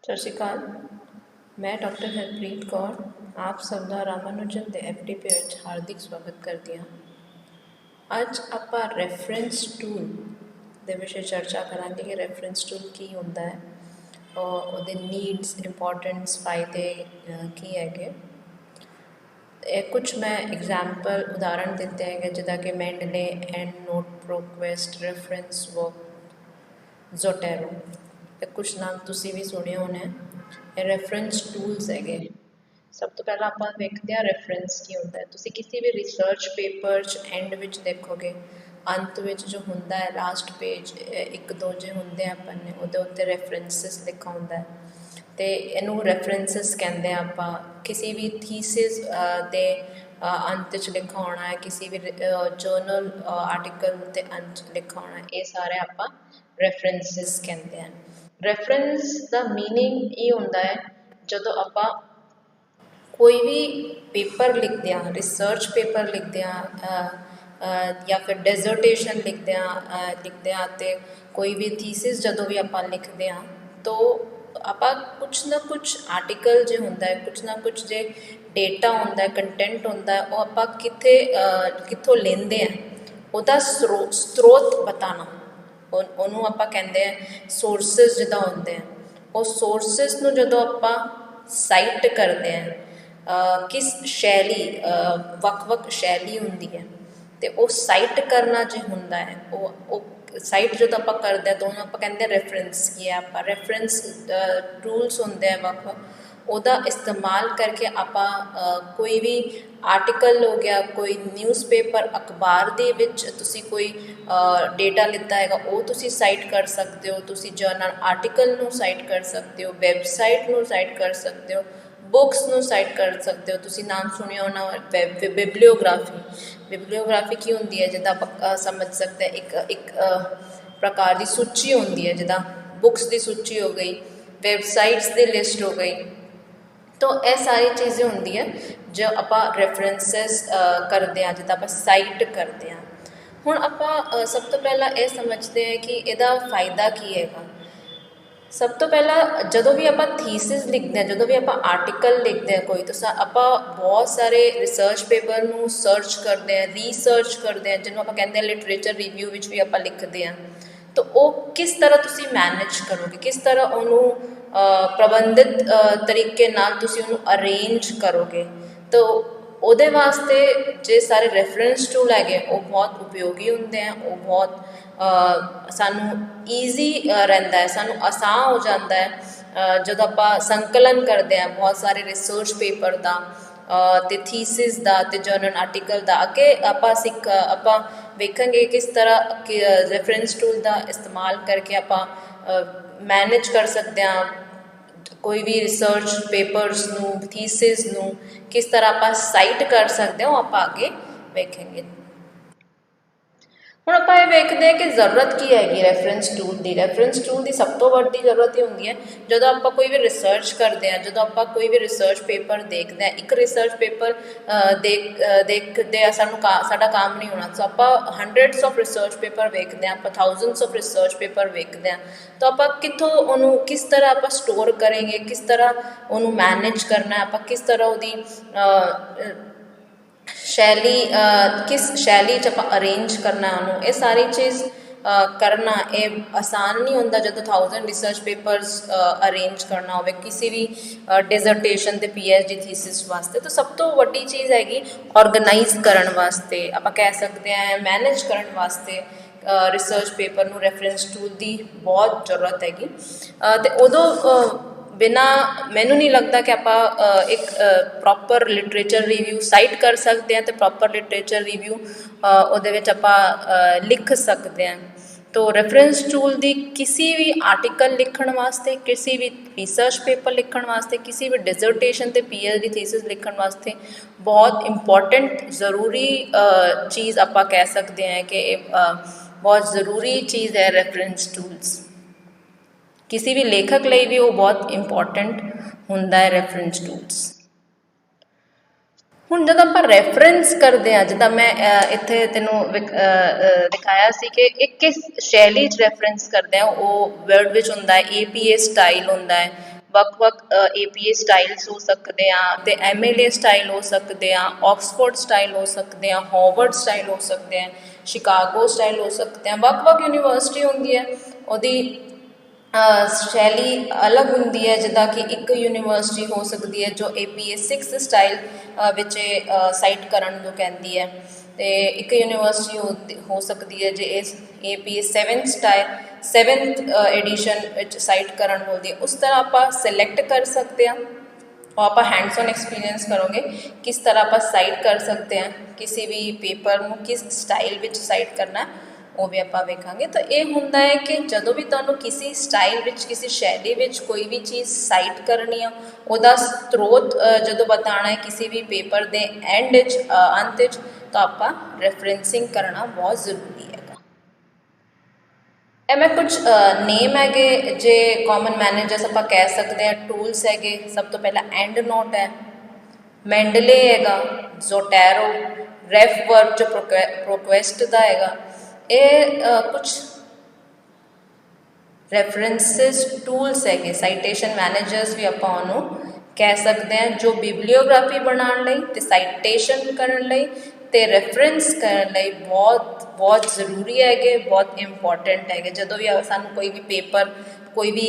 ਸਤਿ ਸ਼੍ਰੀ ਅਕਾਲ। ਮੈਂ ਡਾਕਟਰ ਹਰਪ੍ਰੀਤ ਕੌਰ ਆਪ ਸਭ ਦਾ ਰਾਮਾਨੁਜਨ ਦੇ ਐਫਡੀਪੀ ਵਿੱਚ ਹਾਰਦਿਕ ਸਵਾਗਤ ਕਰਦੀ ਹਾਂ। ਅੱਜ ਆਪਾਂ ਰੈਫਰੈਂਸ ਟੂਲ ਦੇ ਵਿਸ਼ੇ ਚਰਚਾ ਕਰਾਂਗੇ ਕਿ ਰੈਫਰੈਂਸ ਟੂਲ ਕੀ ਹੁੰਦਾ ਹੈ, ਉਹਦੇ ਨੀਡਸ, ਇੰਪੋਰਟੈਂਸ, ਫਾਇਦੇ ਕੀ ਹੈਗੇ। ਇਹ ਕੁਝ ਮੈਂ ਐਗਜ਼ਾਮਪਲ ਉਦਾਹਰਣ ਦਿੱਤੇ ਹੈਗੇ, ਜਿੱਦਾਂ ਕਿ Mandalay, and note, ਪ੍ਰੋਕੁਐਸਟ, reference work, ਜ਼ੋਟੈਰੋ। ਇਹ ਕੁਛ ਨਾਮ ਤੁਸੀਂ ਵੀ ਸੁਣੇ ਹੋਣੇ। ਇਹ ਰੈਫਰੈਂਸ ਟੂਲਸ ਹੈਗੇ। ਸਭ ਤੋਂ ਪਹਿਲਾਂ ਆਪਾਂ ਵੇਖਦੇ ਹਾਂ ਰੈਫਰੈਂਸ ਕੀ ਹੁੰਦਾ ਹੈ। ਤੁਸੀਂ ਕਿਸੇ ਵੀ ਰਿਸਰਚ ਪੇਪਰ 'ਚ ਐਂਡ ਵਿੱਚ ਦੇਖੋਗੇ, ਅੰਤ ਵਿੱਚ ਜੋ ਹੁੰਦਾ ਹੈ, ਲਾਸਟ ਪੇਜ ਇੱਕ ਦੋ ਜੇ ਹੁੰਦੇ ਆ ਆਪਾਂ ਨੇ, ਉਹਦੇ ਉੱਤੇ ਰੈਫਰੈਂਸਿਸ ਲਿਖਾ ਹੁੰਦਾ ਹੈ ਅਤੇ ਇਹਨੂੰ ਰੈਫਰੈਂਸਿਸ ਕਹਿੰਦੇ ਆ। ਆਪਾਂ ਕਿਸੇ ਵੀ ਥੀਸਿਸ ਦੇ ਅੰਤ 'ਚ ਲਿਖਾ ਹੋਣਾ ਹੈ, ਕਿਸੇ ਵੀ ਜਰਨਲ ਆਰਟੀਕਲ ਦੇ ਅੰਤ 'ਚ ਲਿਖਾ ਹੋਣਾ, ਇਹ ਸਾਰੇ ਆਪਾਂ ਰੈਫਰੈਂਸਿਸ ਕਹਿੰਦੇ ਹਨ। ਰੈਫਰੈਂਸ ਦਾ ਮੀਨਿੰਗ ਇਹ ਹੁੰਦਾ ਹੈ, ਜਦੋਂ ਆਪਾਂ ਕੋਈ ਵੀ ਪੇਪਰ ਲਿਖਦੇ ਹਾਂ, ਰਿਸਰਚ ਪੇਪਰ ਲਿਖਦੇ ਹਾਂ ਜਾਂ ਫਿਰ ਡੈਜ਼ਰਟੇਸ਼ਨ ਲਿਖਦੇ ਹਾਂ ਅਤੇ ਕੋਈ ਵੀ ਥੀਸਿਸ ਜਦੋਂ ਵੀ ਆਪਾਂ ਲਿਖਦੇ ਹਾਂ ਤਾਂ ਆਪਾਂ ਕੁਛ ਨਾ ਕੁਛ ਆਰਟੀਕਲ ਜੇ ਹੁੰਦਾ ਹੈ, ਕੁਛ ਨਾ ਕੁਛ ਜੇ ਡੇਟਾ ਹੁੰਦਾ ਹੈ, ਕੰਟੈਂਟ ਹੁੰਦਾ ਹੈ, ਉਹ ਆਪਾਂ ਕਿੱਥੋਂ ਲੈਂਦੇ ਹਾਂ, ਉਹਦਾ ਸਰੋਤ ਬਤਾਉਣਾ, ਉਹਨੂੰ ਆਪਾਂ ਕਹਿੰਦੇ ਹਾਂ ਸੋਰਸਿਸ ਜਿੱਦਾਂ ਹੁੰਦੇ ਆ। ਉਹ ਸੋਰਸਿਸ ਨੂੰ ਜਦੋਂ ਆਪਾਂ ਸਾਈਟ ਕਰਦੇ ਹਾਂ, ਕਿਸ ਸ਼ੈਲੀ, ਵੱਖ ਸ਼ੈਲੀ ਹੁੰਦੀ ਹੈ ਅਤੇ ਉਹ ਸਾਈਟ ਕਰਨਾ ਜੇ ਹੁੰਦਾ ਹੈ, ਉਹ ਸਾਈਟ ਜਦੋਂ ਆਪਾਂ ਕਰਦੇ ਹਾਂ ਤਾਂ ਉਹਨੂੰ ਆਪਾਂ ਕਹਿੰਦੇ ਰੈਫਰੈਂਸ ਕੀ ਹੈ। ਆਪਾਂ ਰੈਫਰੈਂਸ ਟੂਲਸ ਹੁੰਦੇ ਆ ਵੱਖ, ਉਹਦਾ ਇਸਤੇਮਾਲ ਕਰਕੇ ਆਪਾਂ ਕੋਈ ਵੀ ਆਰਟੀਕਲ ਹੋ ਗਿਆ, ਕੋਈ ਨਿਊਜ਼ਪੇਪਰ, ਅਖਬਾਰ ਦੇ ਵਿੱਚ ਤੁਸੀਂ ਕੋਈ ਡੇਟਾ ਲਿੱਤਾ ਹੈਗਾ, ਉਹ ਤੁਸੀਂ ਸਾਈਟ ਕਰ ਸਕਦੇ ਹੋ। ਤੁਸੀਂ ਜਰਨਲ ਆਰਟੀਕਲ ਨੂੰ ਸਾਈਟ ਕਰ ਸਕਦੇ ਹੋ, ਵੈਬਸਾਈਟ ਨੂੰ ਸਾਈਟ ਕਰ ਸਕਦੇ ਹੋ, ਬੁੱਕਸ ਨੂੰ ਸਾਈਟ ਕਰ ਸਕਦੇ ਹੋ। ਤੁਸੀਂ ਨਾਮ ਸੁਣਿਆ ਹੋਣਾ ਬਿਬਲੀਓਗ੍ਰਾਫੀ ਕੀ ਹੁੰਦੀ ਹੈ, ਜਿੱਦਾਂ ਆਪਾਂ ਸਮਝ ਸਕਦੇ ਇੱਕ ਪ੍ਰਕਾਰ ਦੀ ਸੂਚੀ ਹੁੰਦੀ ਹੈ, ਜਿੱਦਾਂ ਬੁੱਕਸ ਦੀ ਸੂਚੀ ਹੋ ਗਈ, ਵੈਬਸਾਈਟਸ ਦੀ ਲਿਸਟ ਹੋ ਗਈ। ਤਾਂ ਇਹ ਸਾਰੀ ਚੀਜ਼ਾਂ ਹੁੰਦੀਆਂ ਜੋ ਆਪਾਂ ਰੈਫਰੈਂਸਿਸ ਕਰਦੇ ਹਾਂ, ਜਿੱਦਾਂ ਆਪਾਂ ਸਾਈਟ ਕਰਦੇ ਹਾਂ। ਹੁਣ ਆਪਾਂ ਸਭ ਤੋਂ ਪਹਿਲਾਂ ਇਹ ਸਮਝਦੇ ਹਾਂ ਕਿ ਇਹਦਾ ਫਾਇਦਾ ਕੀ ਹੈਗਾ। ਸਭ ਤੋਂ ਪਹਿਲਾਂ ਜਦੋਂ ਵੀ ਆਪਾਂ ਥੀਸਿਸ ਲਿਖਦੇ ਹਾਂ, ਜਦੋਂ ਵੀ ਆਪਾਂ ਆਰਟੀਕਲ ਲਿਖਦੇ ਹਾਂ ਕੋਈ, ਤਾਂ ਆਪਾਂ ਬਹੁਤ ਸਾਰੇ ਰਿਸਰਚ ਪੇਪਰ ਨੂੰ ਸਰਚ ਕਰਦੇ ਹਾਂ, ਰੀਸਰਚ ਕਰਦੇ ਹਾਂ, ਜਿਹਨੂੰ ਆਪਾਂ ਕਹਿੰਦੇ ਹਾਂ ਲਿਟਰੇਚਰ ਰਿਵਿਊ ਵਿੱਚ ਵੀ ਆਪਾਂ ਲਿਖਦੇ ਹਾਂ। ਤਾਂ ਉਹ ਕਿਸ ਤਰ੍ਹਾਂ ਤੁਸੀਂ ਮੈਨੇਜ ਕਰੋਗੇ, ਕਿਸ ਤਰ੍ਹਾਂ ਉਹਨੂੰ ਪ੍ਰਬੰਧਿਤ ਤਰੀਕੇ ਨਾਲ ਤੁਸੀਂ ਉਹਨੂੰ ਅਰੇਂਜ ਕਰੋਗੇ। ਤਾਂ ਉਹਦੇ ਵਾਸਤੇ ਜੇ ਸਾਰੇ ਰੈਫਰੈਂਸ ਟੂਲ ਹੈਗੇ, ਉਹ ਬਹੁਤ ਉਪਯੋਗੀ ਹੁੰਦੇ ਆ। ਉਹ ਬਹੁਤ ਸਾਨੂੰ ਈਜ਼ੀ ਰਹਿੰਦਾ ਹੈ, ਸਾਨੂੰ ਆਸਾਨ ਹੋ ਜਾਂਦਾ ਹੈ ਜਦੋਂ ਆਪਾਂ ਸੰਕਲਨ ਕਰਦੇ ਹਾਂ ਬਹੁਤ ਸਾਰੇ ਰਿਸਰਚ ਪੇਪਰ ਦਾ ਅਤੇ ਥੀਸਿਸ ਦਾ ਅਤੇ ਜਰਨਲ ਆਰਟੀਕਲ ਦਾ। ਅੱਗੇ ਆਪਾਂ ਵੇਖਾਂਗੇ ਕਿਸ ਤਰ੍ਹਾਂ ਰੈਫਰੈਂਸ ਟੂਲ ਦਾ ਇਸਤੇਮਾਲ ਕਰਕੇ ਆਪਾਂ ਮੈਨੇਜ ਕਰ ਸਕਦੇ ਹਾਂ ਕੋਈ ਵੀ ਰਿਸਰਚ ਪੇਪਰਸ ਨੂੰ, ਥੀਸਿਸ ਨੂੰ ਕਿਸ ਤਰ੍ਹਾਂ ਆਪਾਂ ਸਾਈਟ ਕਰ ਸਕਦੇ ਹਾਂ, ਉਹ ਆਪਾਂ ਅੱਗੇ ਵੇਖਾਂਗੇ। ਹੁਣ ਆਪਾਂ ਇਹ ਵੇਖਦੇ ਹਾਂ ਕਿ ਜ਼ਰੂਰਤ ਕੀ ਹੈਗੀ ਰੈਫਰੈਂਸ ਟੂਲ ਦੀ। ਰੈਫਰੈਂਸ ਟੂਲ ਦੀ ਸਭ ਤੋਂ ਵੱਡੀ ਜ਼ਰੂਰਤ ਇਹ ਹੁੰਦੀ ਹੈ, ਜਦੋਂ ਆਪਾਂ ਕੋਈ ਵੀ ਰਿਸਰਚ ਕਰਦੇ ਹਾਂ, ਜਦੋਂ ਆਪਾਂ ਕੋਈ ਵੀ ਰਿਸਰਚ ਪੇਪਰ ਦੇਖਦੇ ਹਾਂ। ਇੱਕ ਰਿਸਰਚ ਪੇਪਰ ਦੇਖਦੇ ਸਾਡਾ ਕੰਮ ਨਹੀਂ ਹੋਣਾ, ਸੋ ਆਪਾਂ ਹੰਡਰਡਸ ਆਫ ਰਿਸਰਚ ਪੇਪਰ ਵੇਖਦੇ ਹਾਂ, ਆਪਾਂ ਥਾਊਜ਼ੈਂਡਸ ਆਫ ਰਿਸਰਚ ਪੇਪਰ ਵੇਖਦੇ ਹਾਂ। ਤਾਂ ਆਪਾਂ ਕਿੱਥੋਂ ਉਹਨੂੰ ਕਿਸ ਤਰ੍ਹਾਂ ਆਪਾਂ ਸਟੋਰ ਕਰਾਂਗੇ, ਕਿਸ ਤਰ੍ਹਾਂ ਉਹਨੂੰ ਮੈਨੇਜ ਕਰਨਾ, ਆਪਾਂ ਕਿਸ ਤਰ੍ਹਾਂ ਉਹਦੀ ਕਿਸ ਸ਼ੈਲੀ 'ਚ ਆਪਾਂ ਅਰੇਂਜ ਕਰਨਾ ਉਹਨੂੰ, ਇਹ ਸਾਰੀ ਚੀਜ਼ ਕਰਨਾ ਇਹ ਆਸਾਨ ਨਹੀਂ ਹੁੰਦਾ ਜਦੋਂ ਥਾਊਜ਼ੈਂਡ ਰਿਸਰਚ ਪੇਪਰਸ ਅਰੇਂਜ ਕਰਨਾ ਹੋਵੇ ਕਿਸੇ ਵੀ ਡੈਜ਼ਰਟੇਸ਼ਨ ਅਤੇ PhD ਥੀਸਿਸ ਵਾਸਤੇ। ਤਾਂ ਸਭ ਤੋਂ ਵੱਡੀ ਚੀਜ਼ ਹੈਗੀ ਔਰਗਨਾਈਜ਼ ਕਰਨ ਵਾਸਤੇ, ਆਪਾਂ ਕਹਿ ਸਕਦੇ ਹਾਂ ਮੈਨੇਜ ਕਰਨ ਵਾਸਤੇ ਰਿਸਰਚ ਪੇਪਰ ਨੂੰ ਰੈਫਰੈਂਸ ਟੂਲ ਦੀ ਬਹੁਤ ਜ਼ਰੂਰਤ ਹੈਗੀ। ਅਤੇ ਉਦੋਂ ਮੈਨੂੰ ਨਹੀਂ ਲੱਗਦਾ ਕਿ ਆਪਾਂ ਇੱਕ ਪ੍ਰੋਪਰ ਲਿਟਰੇਚਰ ਰਿਵਿਊ ਸਾਈਟ ਕਰ ਸਕਦੇ ਹਾਂ ਅਤੇ ਪ੍ਰੋਪਰ ਲਿਟਰੇਚਰ ਰਿਵਿਊ ਉਹਦੇ ਵਿੱਚ ਆਪਾਂ ਲਿਖ ਸਕਦੇ ਹਾਂ। ਤਾਂ ਰੈਫਰੈਂਸ ਟੂਲ ਦੀ ਕਿਸੇ ਵੀ ਆਰਟੀਕਲ ਲਿਖਣ ਵਾਸਤੇ, ਕਿਸੇ ਵੀ ਰਿਸਰਚ ਪੇਪਰ ਲਿਖਣ ਵਾਸਤੇ, ਕਿਸੇ ਵੀ ਡਿਜ਼ਰਟੇਸ਼ਨ ਅਤੇ PhD ਥੀਸਿਸ ਲਿਖਣ ਵਾਸਤੇ ਬਹੁਤ ਇੰਪੋਰਟੈਂਟ ਜ਼ਰੂਰੀ ਚੀਜ਼ ਆਪਾਂ ਕਹਿ ਸਕਦੇ ਹਾਂ ਕਿ ਇਹ ਬਹੁਤ ਜ਼ਰੂਰੀ ਚੀਜ਼ ਹੈ ਰੈਫਰੈਂਸ ਟੂਲਸ। ਕਿਸੇ ਵੀ ਲੇਖਕ ਲਈ ਵੀ ਉਹ ਬਹੁਤ ਇੰਪੋਰਟੈਂਟ ਹੁੰਦਾ ਹੈ ਰੈਫਰੈਂਸ ਟੂਲਸ। ਹੁਣ ਜਦੋਂ ਆਪਾਂ ਰੈਫਰੈਂਸ ਕਰਦੇ ਹਾਂ, ਜਿੱਦਾਂ ਮੈਂ ਇੱਥੇ ਤੈਨੂੰ ਦਿਖਾਇਆ ਸੀ ਕਿ ਇਹ ਕਿਸ ਸ਼ੈਲੀ 'ਚ ਰੈਫਰੈਂਸ ਕਰਦੇ ਹਾਂ। ਉਹ ਵਰਡ ਵਿੱਚ ਹੁੰਦਾ ਹੈ APA ਸਟਾਈਲ ਹੁੰਦਾ ਹੈ, ਵੱਖ-ਵੱਖ APA ਸਟਾਈਲਸ ਹੋ ਸਕਦੇ ਆ ਤੇ MLA ਸਟਾਈਲ ਹੋ ਸਕਦੇ ਆ, ਆਕਸਫੋਰਡ ਸਟਾਈਲ ਹੋ ਸਕਦੇ ਆ, ਹਾਰਵਰਡ ਸਟਾਈਲ ਹੋ ਸਕਦੇ ਆ, ਸ਼ਿਕਾਗੋ ਸਟਾਈਲ ਹੋ ਸਕਦੇ ਆ। ਵੱਖ-ਵੱਖ ਯੂਨੀਵਰਸਿਟੀ ਹੁੰਦੀ ਹੈ, ਉਹਦੀ ਸ਼ੈਲੀ ਅਲੱਗ ਹੁੰਦੀ ਹੈ। ਜਿੱਦਾਂ ਕਿ ਇੱਕ ਯੂਨੀਵਰਸਿਟੀ ਹੋ ਸਕਦੀ ਹੈ ਜੋ APA 6 ਸਟਾਈਲ ਵਿੱਚ ਸਾਈਟ ਕਰਨ ਨੂੰ ਕਹਿੰਦੀ ਹੈ, ਅਤੇ ਇੱਕ ਯੂਨੀਵਰਸਿਟੀ ਹੋ ਸਕਦੀ ਹੈ ਜੇ ਇਸ APA 7th ਐਡੀਸ਼ਨ ਵਿੱਚ ਸਾਈਟ ਕਰਨ ਬੋਲਦੀ ਹੈ। ਉਸ ਤਰ੍ਹਾਂ ਆਪਾਂ ਸਿਲੈਕਟ ਕਰ ਸਕਦੇ ਹਾਂ, ਉਹ ਆਪਾਂ ਹੈਂਡਸ ਔਨ ਐਕਸਪੀਰੀਅੰਸ ਕਰੋਗੇ ਕਿਸ ਤਰ੍ਹਾਂ ਆਪਾਂ ਸਾਈਟ ਕਰ ਸਕਦੇ ਹਾਂ, ਕਿਸੇ ਵੀ ਪੇਪਰ ਨੂੰ ਕਿਸ ਸਟਾਈਲ ਵਿੱਚ ਸਾਈਟ ਕਰਨਾ ਉਹ ਵੀ ਆਪਾਂ ਵੇਖਾਂਗੇ। ਤਾਂ ਇਹ ਹੁੰਦਾ ਹੈ ਕਿ ਜਦੋਂ ਵੀ ਤੁਹਾਨੂੰ ਕਿਸੇ ਸਟਾਈਲ ਵਿੱਚ, ਕਿਸੇ ਸ਼ੈਲੀ ਵਿੱਚ ਕੋਈ ਵੀ ਚੀਜ਼ ਸਾਈਟ ਕਰਨੀ ਆ, ਉਹਦਾ ਸਰੋਤ ਜਦੋਂ ਬਤਾਉਣਾ ਹੈ ਕਿਸੇ ਵੀ ਪੇਪਰ ਦੇ ਐਂਡ ਵਿੱਚ, ਅੰਤ ਵਿੱਚ, ਤਾਂ ਆਪਾਂ ਰੈਫਰੈਂਸਿੰਗ ਕਰਨਾ ਬਹੁਤ ਜ਼ਰੂਰੀ ਹੈਗਾ। ਇਹ ਮੈਂ ਕੁਝ ਨੇਮ ਹੈਗੇ ਜੇ ਕਾਮਨ ਮੈਨੇਜਰਸ ਆਪਾਂ ਕਹਿ ਸਕਦੇ ਹਾਂ, ਟੂਲਸ ਹੈਗੇ। ਸਭ ਤੋਂ ਪਹਿਲਾਂ ਐਂਡ ਨੋਟ ਹੈ, ਮੈਂਡਲੇ ਹੈਗਾ, ਜ਼ੋਟੈਰੋ, ਰੈਫਵਰਕ ਜੋ ਪ੍ਰੋਕੁਐਸਟ ਦਾ ਹੈਗਾ। ਇਹ ਕੁਝ ਰੈਫਰੈਂਸਿਸ ਟੂਲਸ ਹੈਗੇ, ਸਾਈਟੇਸ਼ਨ ਮੈਨੇਜਰਸ ਵੀ ਆਪਾਂ ਉਹਨੂੰ ਕਹਿ ਸਕਦੇ ਹਾਂ, ਜੋ ਬਿਬਲੀਓਗ੍ਰਾਫੀ ਬਣਾਉਣ ਲਈ ਅਤੇ ਸਾਈਟੇਸ਼ਨ ਕਰਨ ਲਈ ਅਤੇ ਰੈਫਰੈਂਸ ਕਰਨ ਲਈ ਬਹੁਤ ਜ਼ਰੂਰੀ ਹੈਗੇ, ਬਹੁਤ ਇੰਪੋਰਟੈਂਟ ਹੈਗੇ। ਜਦੋਂ ਵੀ ਸਾਨੂੰ ਕੋਈ ਵੀ ਪੇਪਰ, ਕੋਈ ਵੀ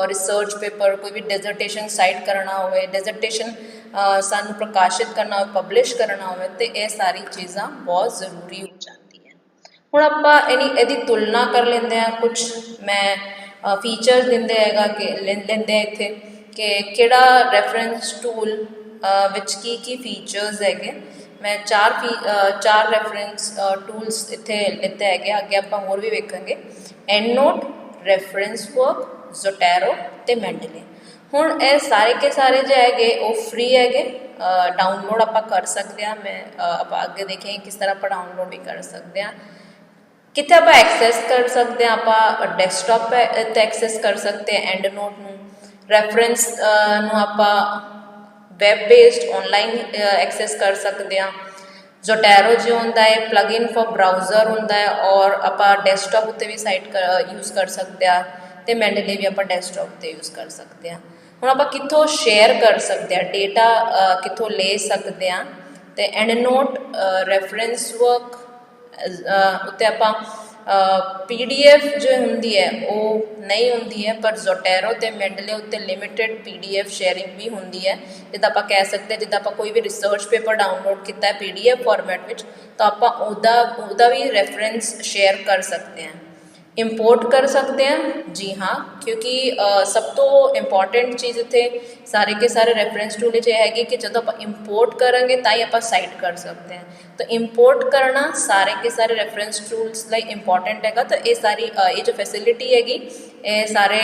ਰਿਸਰਚ ਪੇਪਰ, ਕੋਈ ਵੀ ਡੈਜ਼ਰਟੇਸ਼ਨ ਸਾਈਟ ਕਰਨਾ ਹੋਵੇ, ਡੈਜ਼ਰਟੇਸ਼ਨ ਸਾਨੂੰ ਪ੍ਰਕਾਸ਼ਿਤ ਕਰਨਾ ਹੋਵੇ, ਪਬਲਿਸ਼ ਕਰਨਾ ਹੋਵੇ, ਅਤੇ ਇਹ ਸਾਰੀ ਚੀਜ਼ਾਂ ਬਹੁਤ ਜ਼ਰੂਰੀ ਹੋ ਜਾਂਦੀਆਂ। ਹੁਣ ਆਪਾਂ ਇਹਦੀ ਤੁਲਨਾ ਕਰ ਲੈਂਦੇ ਹਾਂ। ਕੁਛ ਮੈਂ ਫੀਚਰ ਦਿੰਦੇ ਹੈਗਾ ਕਿ ਲੈਂਦੇ ਆ ਇੱਥੇ ਕਿ ਕਿਹੜਾ ਰੈਫਰੈਂਸ ਟੂਲ ਵਿੱਚ ਕੀ ਫੀਚਰਸ ਹੈਗੇ। ਮੈਂ ਚਾਰ ਰੈਫਰੈਂਸ ਟੂਲਸ ਇੱਥੇ ਲਿੱਤੇ ਹੈਗੇ, ਅੱਗੇ ਆਪਾਂ ਹੋਰ ਵੀ ਵੇਖਾਂਗੇ। ਐਂਡ ਨੋਟ, ਰੈਫਰੈਂਸ ਵਰਕ, ਜ਼ੋਟੈਰੋ ਅਤੇ ਮੈਂਡਲੇ। ਹੁਣ ਇਹ ਸਾਰੇ ਕੇ ਸਾਰੇ ਜੋ ਹੈਗੇ ਉਹ ਫ੍ਰੀ ਹੈਗੇ, ਡਾਊਨਲੋਡ ਆਪਾਂ ਕਰ ਸਕਦੇ ਹਾਂ। ਆਪਾਂ ਅੱਗੇ ਦੇਖਾਂਗੇ ਕਿਸ ਤਰ੍ਹਾਂ ਆਪਾਂ ਡਾਊਨਲੋਡ ਵੀ ਕਰ ਸਕਦੇ ਹਾਂ। ਕਿੱਥੇ ਆਪਾਂ ਐਕਸੈਸ ਕਰ ਸਕਦੇ ਹਾਂ, ਆਪਾਂ ਡੈਸਕਟਾਪ 'ਤੇ ਐਕਸੈਸ ਕਰ ਸਕਦੇ ਹਾਂ ਐਂਡ ਨੋਟ ਨੂੰ। ਰੈਫਰੈਂਸ ਨੂੰ ਆਪਾਂ ਵੈਬ ਬੇਸਡ ਔਨਲਾਈਨ ਐਕਸੈਸ ਕਰ ਸਕਦੇ ਹਾਂ। ਜ਼ੋਟੈਰੋ ਜੋ ਹੁੰਦਾ ਹੈ ਪਲੱਗਇਨ ਫॉर ਬਰਾਊਜ਼ਰ ਹੁੰਦਾ ਹੈ, ਔਰ ਆਪਾਂ ਡੈਸਕਟਾਪ ਉੱਤੇ ਵੀ ਸਾਈਟ ਯੂਜ਼ ਕਰ ਸਕਦੇ ਹਾਂ, ਅਤੇ ਮੈਂਡਲੇ ਵੀ ਆਪਾਂ ਡੈਸਕਟਾਪ 'ਤੇ ਯੂਜ਼ ਕਰ ਸਕਦੇ ਹਾਂ। ਹੁਣ ਆਪਾਂ ਕਿੱਥੋਂ ਸ਼ੇਅਰ ਕਰ ਸਕਦੇ ਹਾਂ, ਡੇਟਾ ਕਿੱਥੋਂ ਲੈ ਸਕਦੇ ਹਾਂ, ਅਤੇ ਐਂਡ ਨੋਟ, ਰੈਫਰੈਂਸ ਵਰਕ ਉੱਤੇ ਆਪਾਂ PDF ਜੋ ਹੁੰਦੀ ਹੈ ਉਹ ਨਹੀਂ ਹੁੰਦੀ ਹੈ, ਪਰ ਜ਼ੋਟੈਰੋ ਅਤੇ ਮੈਂਡਲੇ ਉੱਤੇ ਲਿਮਿਟਿਡ PDF ਸ਼ੇਅਰਿੰਗ ਵੀ ਹੁੰਦੀ ਹੈ। ਜਿੱਦਾਂ ਆਪਾਂ ਕਹਿ ਸਕਦੇ ਹਾਂ, ਜਿੱਦਾਂ ਆਪਾਂ ਕੋਈ ਵੀ ਰਿਸਰਚ ਪੇਪਰ ਡਾਊਨਲੋਡ ਕੀਤਾ ਹੈ PDF ਫੋਰਮੈਟ ਵਿੱਚ, ਤਾਂ ਆਪਾਂ ਉਹਦਾ ਵੀ ਰੈਫਰੈਂਸ ਸ਼ੇਅਰ ਕਰ ਸਕਦੇ ਹਾਂ। ਇੰਪੋਰਟ ਕਰ ਸਕਦੇ ਹਾਂ, ਜੀ ਹਾਂ, ਕਿਉਂਕਿ ਸਭ ਤੋਂ ਇੰਪੋਰਟੈਂਟ ਚੀਜ਼ ਇੱਥੇ ਸਾਰੇ ਕੇ ਸਾਰੇ ਰੈਫਰੈਂਸ ਟੂਲ ਵਿੱਚ ਇਹ ਹੈਗੀ ਕਿ ਜਦੋਂ ਆਪਾਂ ਇੰਪੋਰਟ ਕਰਾਂਗੇ ਤਾਂ ਹੀ ਆਪਾਂ ਸਾਈਟ ਕਰ ਸਕਦੇ ਹਾਂ। ਤਾਂ ਇੰਪੋਰਟ ਕਰਨਾ ਸਾਰੇ ਕੇ ਸਾਰੇ ਰੈਫਰੈਂਸ ਟੂਲਸ ਲਈ ਇੰਪੋਰਟੈਂਟ ਹੈਗਾ। ਤਾਂ ਇਹ ਸਾਰੀ ਇਹ ਜੋ ਫੈਸਿਲਿਟੀ ਹੈਗੀ, ਇਹ ਸਾਰੇ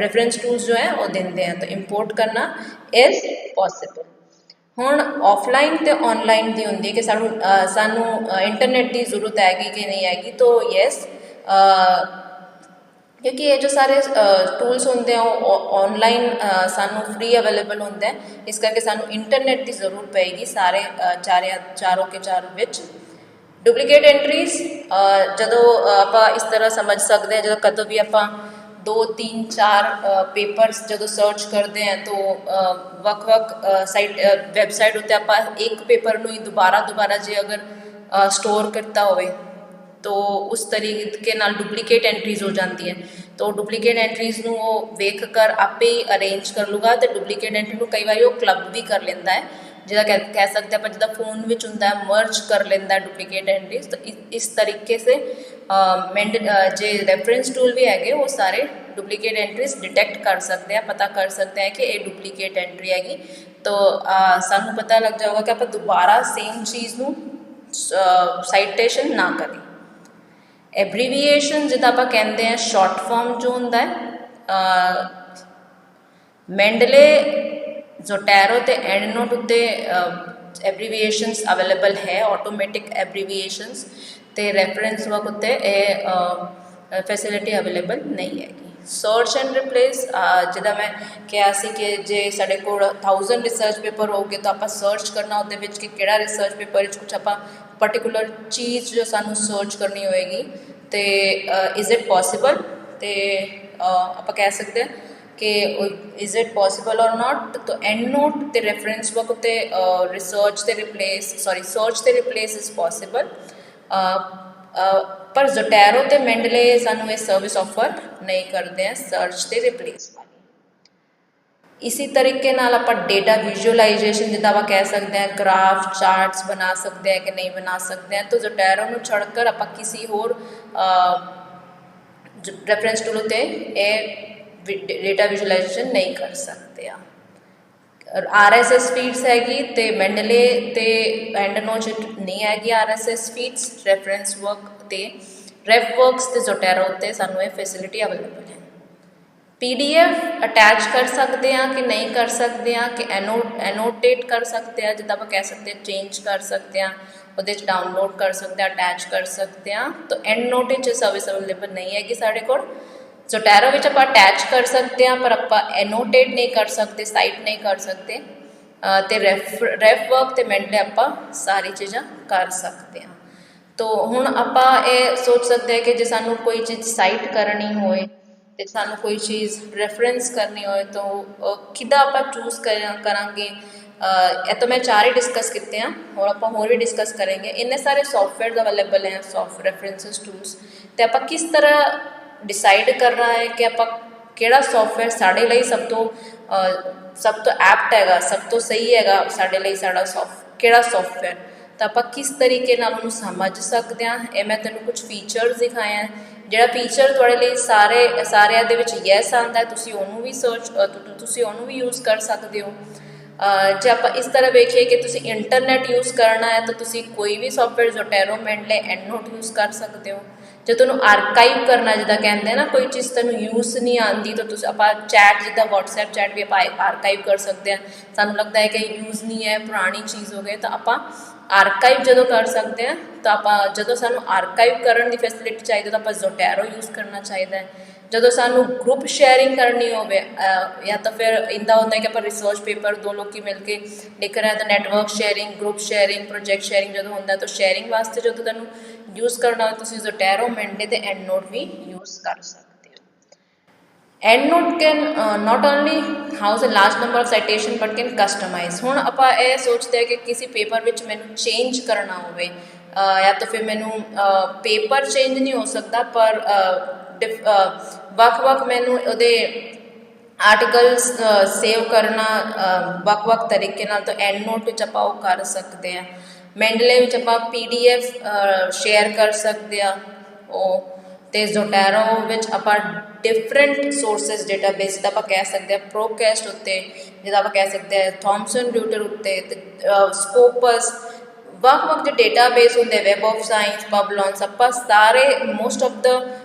ਰੈਫਰੈਂਸ ਟੂਲਸ ਜੋ ਹੈ ਉਹ ਦਿੰਦੇ हैं। ਤਾਂ ਇੰਪੋਰਟ ਕਰਨਾ ਇਜ਼ ਪੋਸੀਬਲ। ਹੁਣ ਆਫਲਾਈਨ ਅਤੇ ਔਨਲਾਈਨ ਦੀ ਹੁੰਦੀ ਹੈ ਕਿ ਸਾਨੂੰ ਇੰਟਰਨੈਟ ਦੀ ਜ਼ਰੂਰਤ ਹੈਗੀ ਕਿ ਨਹੀਂ ਹੈਗੀ। ਤਾਂ ਯੈਸ, ਕਿਉਂਕਿ ਇਹ ਜੋ ਸਾਰੇ ਟੂਲਸ ਹੁੰਦੇ ਆ ਉਹ ਔਨਲਾਈਨ ਸਾਨੂੰ ਫ੍ਰੀ ਅਵੇਲੇਬਲ ਹੁੰਦਾ ਹੈ, ਇਸ ਕਰਕੇ ਸਾਨੂੰ ਇੰਟਰਨੈਟ ਦੀ ਜ਼ਰੂਰਤ ਪਏਗੀ ਸਾਰੇ ਚਾਰੋਂ ਕੇ ਚਾਰ ਵਿੱਚ। ਡੁਪਲੀਕੇਟ ਐਂਟਰੀਜ਼, ਜਦੋਂ ਆਪਾਂ ਇਸ ਤਰ੍ਹਾਂ ਸਮਝ ਸਕਦੇ ਹਾਂ, ਜਦੋਂ ਕਦੋਂ ਵੀ ਆਪਾਂ 2, 3, 4 ਪੇਪਰਸ ਜਦੋਂ ਸਰਚ ਕਰਦੇ ਹਾਂ ਤਾਂ ਵੱਖ-ਵੱਖ ਵੈਬਸਾਈਟ ਉੱਤੇ ਆਪਾਂ ਇੱਕ ਪੇਪਰ ਨੂੰ ਹੀ ਦੁਬਾਰਾ ਜੇ ਅਗਰ ਸਟੋਰ ਕੀਤਾ ਹੋਵੇ ਤਾਂ ਉਸ ਤਰੀਕੇ ਨਾਲ ਡੁਪਲੀਕੇਟ ਐਂਟਰੀਜ਼ ਹੋ ਜਾਂਦੀ ਹੈ। ਤਾਂ ਡੁਪਲੀਕੇਟ ਐਂਟਰੀਜ਼ ਨੂੰ ਉਹ ਵੇਖ ਕਰ ਆਪੇ ਹੀ ਅਰੇਂਜ ਕਰ ਲੂਗਾ, ਅਤੇ ਡੁਪਲੀਕੇਟ ਐਂਟਰੀ ਨੂੰ ਕਈ ਵਾਰੀ ਉਹ ਕਲੱਬ ਵੀ ਕਰ ਲੈਂਦਾ ਹੈ, ਜਿਹਦਾ ਕਹਿ ਸਕਦੇ ਆਪਾਂ ਜਿੱਦਾਂ ਫੋਨ ਵਿੱਚ ਹੁੰਦਾ ਹੈ ਮਰਜ ਕਰ ਲੈਂਦਾ ਡੁਪਲੀਕੇਟ ਐਂਟਰੀਜ਼। ਤਾਂ ਇਸ ਤਰੀਕੇ ਸੇ ਜੇ ਰੈਫਰੈਂਸ ਟੂਲ ਵੀ ਹੈਗੇ ਉਹ ਸਾਰੇ ਡੁਪਲੀਕੇਟ ਐਂਟਰੀਜ਼ ਡਿਟੈਕਟ ਕਰ ਸਕਦੇ ਆ, ਪਤਾ ਕਰ ਸਕਦੇ ਆ ਕਿ ਇਹ ਡੁਪਲੀਕੇਟ ਐਂਟਰੀ ਹੈਗੀ। ਤਾਂ ਸਾਨੂੰ ਪਤਾ ਲੱਗ ਜਾਊਗਾ ਕਿ ਆਪਾਂ ਦੁਬਾਰਾ ਸੇਮ ਚੀਜ਼ ਨੂੰ ਸਾਈਟੇਸ਼ਨ ਨਾ ਕਰੀਏ। ਐਬਰੀਵੀਏਸ਼ਨ ਜਿੱਦਾਂ ਆਪਾਂ ਕਹਿੰਦੇ ਹਾਂ, ਸ਼ਾਰਟ ਫਾਰਮ ਜੋ ਹੁੰਦਾ ਹੈ, ਮੈਂਡਲੇ, ਜ਼ੋਟੈਰੋ ਅਤੇ ਐਂਡ ਨੋਟ ਉੱਤੇ ਐਬਰੀਵੀਏਸ਼ਨਸ ਅਵੇਲੇਬਲ ਹੈ, ਆਟੋਮੈਟਿਕ ਐਬਰੀਵੀਏਸ਼ਨਸ, ਅਤੇ ਰੈਫਰੈਂਸ ਵਰਕ ਉੱਤੇ ਇਹ ਫੈਸਿਲਿਟੀ ਅਵੇਲੇਬਲ ਨਹੀਂ ਹੈਗੀ। ਸਰਚ ਐਂਡ ਰਿਪਲੇਸ, ਜਿੱਦਾਂ ਮੈਂ ਕਿਹਾ ਸੀ ਕਿ ਜੇ ਸਾਡੇ ਕੋਲ 1000 ਰਿਸਰਚ ਪੇਪਰ ਹੋਊਗੇ ਤਾਂ ਆਪਾਂ ਸਰਚ ਕਰਨਾ ਉਹਦੇ ਵਿੱਚ ਕਿ ਕਿਹੜਾ ਰਿਸਰਚ ਪੇਪਰ ਵਿੱਚ ਕੁਛ ਆਪਾਂ ਪਰਟੀਕੂਲਰ ਚੀਜ਼ ਜੋ ਸਾਨੂੰ ਸਰਚ ਕਰਨੀ ਹੋਏਗੀ, ਅਤੇ ਇਜ਼ ਇਟ ਪੋਸੀਬਲ, ਅਤੇ ਆਪਾਂ ਕਹਿ ਸਕਦੇ ਹਾਂ कि इज़ इट पॉसिबल और नॉट। तो एंड नोट ते रेफरेंस बुक ते रिसर्च ते रिप्लेस सर्च ते रिप्लेस इज़ पॉसिबल, पर ज़ोटैरो ते मेंडले सानू ये सर्विस ऑफर नहीं करते हैं सर्च ते रिप्लेस वाली। इसी तरीके नाल आपां डेटा विजुअलाइजेशन जिद्दां आपां कह सकते हैं ग्राफ चार्ट्स बना सकते हैं कि नहीं बना सकते हैं, तो ज़ोटैरो नूं छड़कर आपां किसी होर रेफरेंस टूल उत्ते डेटा विजुअलाइजेशन नहीं कर सकते आ। RSS फीड्स हैगी ते मेंडले ते एंडनोट नहीं हैगी RSS फीड्स, रेफरेंस वर्क ते रेफवर्क्स ते ज़ोटैरो ते सानू ये फैसिलिटी अवेलेबल है। PDF अटैच कर सकते हैं कि नहीं कर सकते हैं कि एनोटेट कर सकते हैं, जिद्दां आपां कह सकते हैं चेंज कर सकते हैं, ਉਹਦੇ 'ਚ डाउनलोड कर सकते हैं अटैच कर सकते हैं। तो एंड नोट सर्विस अवेलेबल नहीं हैगी साढ़े कोल। ज़ोटैरो विच आपां अटैच कर सकते हैं पर आपां एनोटेट नहीं कर सकते, साइट नहीं कर सकते। तो रेफ वर्क ते मेंडले आपां सारी चीज़ां कर सकते हैं। तो हुण आपां ये सोच सकते हैं कि जे सानू कोई चीज़ साइट करनी होए ते सानू कोई चीज़ रेफरेंस करनी होए तो किद्दां आपां चूज़ करांगे। ये तो मैं 4 ही डिस्कस किए हैं और आप होर भी डिस्कस करेंगे। इन्ने सारे सॉफ्टवेयर अवेलेबल हैं सॉफ्ट रेफरेंसेस टूल्स, तो आप किस तरह डिसाइड करना है कि आप किहड़ा सॉफ्टवेयर साढ़े लिए सब तो एप्ट हैगा, सब तो सही हैगा साढ़े लिए साड़ा किहड़ा सॉफ्टवेयर, तो आप किस तरीके नाल उहनूं समझ सकते हैं। ये मैं तुहानूं कुछ फीचर्स दिखाए हैं, जिहड़ा फीचर तुहाडे लिए सारे दे विच यस आंदा है तुसीं उहनूं भी तुसीं उहनूं भी यूज़ कर सकते हो। जे आप इस तरह देखिए कि तुसी इंटरनेट यूज़ करना है तो तुसी कोई भी software ज़ोटैरो Mendel and note use कर सकते हो। जो तुहानूं आर्काइव करना जिद्दां कहते हैं ना, कोई चीज़ तुहानूं यूज़ नहीं आती तो तुसी आपां चैट जिद्दां WhatsApp चैट भी आपां आर्काइव कर सकते हैं। सानूं लगता है कि यूज़ नहीं है पुरानी चीज़ हो गई तो आपां आर्काइव जो कर सकते हैं। तो आप जो सानूं आर्काइव करने की फैसिलिटी चाहिए तो आप ज़ोटैरो यूज़ करना चाहिए। जो सानूं ग्रुप शेयरिंग करनी हो या तो फिर इंदा होंदा है कि आप रिसर्च पेपर 2 लोग मिल के लिख रहे हैं तो network sharing, group sharing, project sharing जो होंदा है तो शेयरिंग वास्ते जो तुहानूं यूज़ करना हो तुसीं ज़ोटैरो मेंडले ते एंड नोट भी यूज़ कर सकते हो। EndNote can not only house a large number of citation but can customise. हुण आपां ये सोचते हैं कि किसी पेपर विच मैनूं चेंज करना होवे या तो फिर मैनूं पेपर चेंज नहीं हो सकता पर ਵੱਖ-ਵੱਖ मैनूं उहदे आर्टिकल्स सेव करना ਵੱਖ-ਵੱਖ तरीके नाल तो एंड नोट विच आपां ओह कर सकते हैं। मेंडले विच आपां PDF शेयर कर सकते हैं तो ज़ोटैरो विच आपां डिफरेंट सोर्सिस डेटाबेस जिद्दां आपां कह सकते हैं प्रोकैस्ट उत्ते, जिद्दां आपां कह सकते हैं थॉमसन ट्यूटर उत्ते, स्कोपस ਵੱਖ-ਵੱਖ जो डेटाबेस होंगे वैब ऑफ साइंस, पबलॉन्स आपां सारे मोस्ट ऑफ द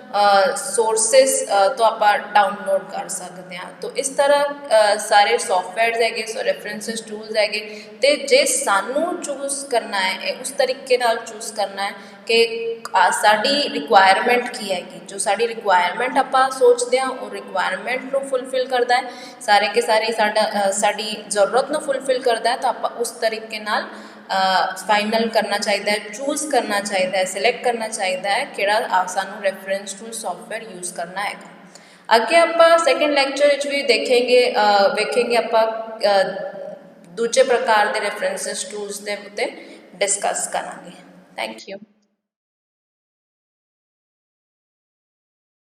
सोर्सिस तो आप डाउनलोड कर सकते हैं। तो इस तरह सारे सॉफ्टवेयर है रेफरेंसिस टूल्स है तो जे सानू चूज़ करना है उस तरीके नाल चूज़ करना है कि साड़ी रिक्वायरमेंट की हैगी, जो साड़ी रिक्वायरमेंट आप सोचते हैं वो रिक्वायरमेंट को फुलफिल करता है, सारे के सारे साड़ी जरूरत को फुलफिल करता है। तो आप उस तरीके नाल फाइनल करना चाहिए, चूज़ करना चाहिए, सिलेक्ट करना चाहिए किहड़ा सानू रेफरेंस टूल सॉफ्टवेयर यूज़ करना है। अगे आप सैकेंड लैक्चर भी वेखेंगे आप दूजे प्रकार के रेफरेंसिस टूल्स के उत्ते डिस्कस करांगे। Thank you.